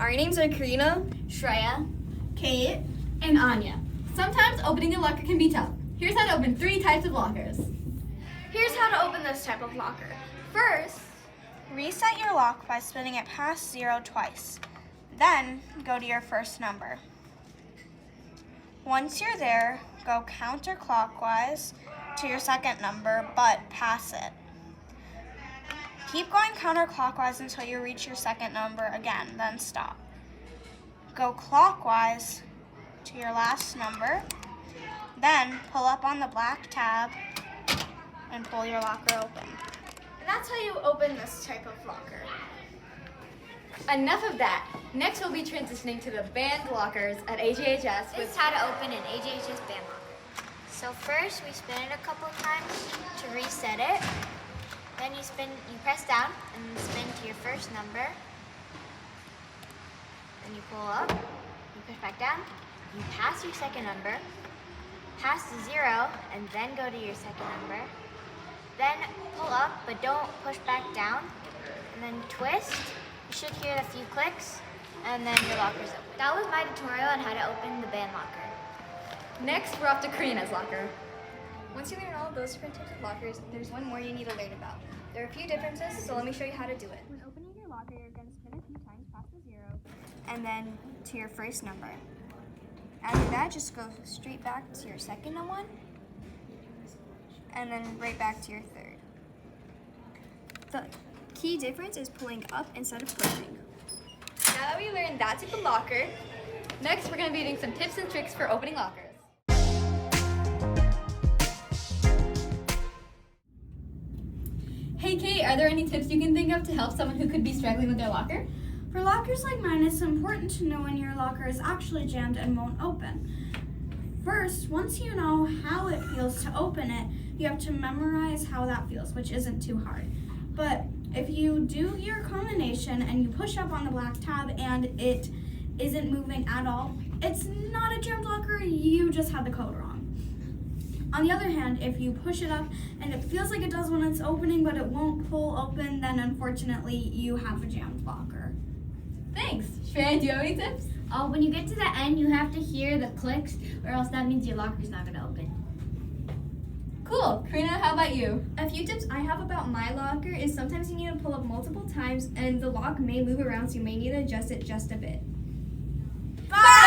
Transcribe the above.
Our names are Karina, Shreya, Kate, and Anya. Sometimes opening a locker can be tough. Here's how to open 3 types of lockers. Here's how to open this type of locker. First, reset your lock by spinning it past 0 twice. Then, go to your first number. Once you're there, go counterclockwise to your second number, but pass it. Keep going counterclockwise until you reach your second number again, then stop. Go clockwise to your last number, then pull up on the black tab and pull your locker open. and that's how you open this type of locker. Enough of that. Next, we'll be transitioning to the band lockers at AJHS This is how to open an AJHS band locker. So first, we spin it a couple of times to reset it. Then you press down and spin to your first number. Then you pull up, you push back down, you pass your second number, pass the 0, and then go to your second number. Then pull up, but don't push back down, and then twist. You should hear a few clicks, and then your locker's open. That was my tutorial on how to open the band locker. Next, we're off to Karina's locker. Once you learn all of those different types of lockers, there's one more you need to learn about. There are a few differences, so let me show you how to do it. When opening your locker, you're going to spin a few times past the 0, and then to your first number. After that, just go straight back to your second one, and then right back to your third. The key difference is pulling up instead of pushing. Now that we learned that type of locker, next we're going to be doing some tips and tricks for opening lockers. Hey Kate, are there any tips you can think of to help someone who could be struggling with their locker? For lockers like mine, it's important to know when your locker is actually jammed and won't open. First, once you know how it feels to open it, you have to memorize how that feels, which isn't too hard. But if you do your combination and you push up on the black tab and it isn't moving at all, it's not a jammed locker, you just had the code wrong. On the other hand, if you push it up and it feels like it does when it's opening but it won't pull open, then unfortunately you have a jammed locker. Thanks. Shreya, do you have any tips? When you get to the end, you have to hear the clicks, or else that means your locker's not going to open. Cool. Karina, how about you? A few tips I have about my locker is sometimes you need to pull up multiple times and the lock may move around, so you may need to adjust it just a bit. Bye!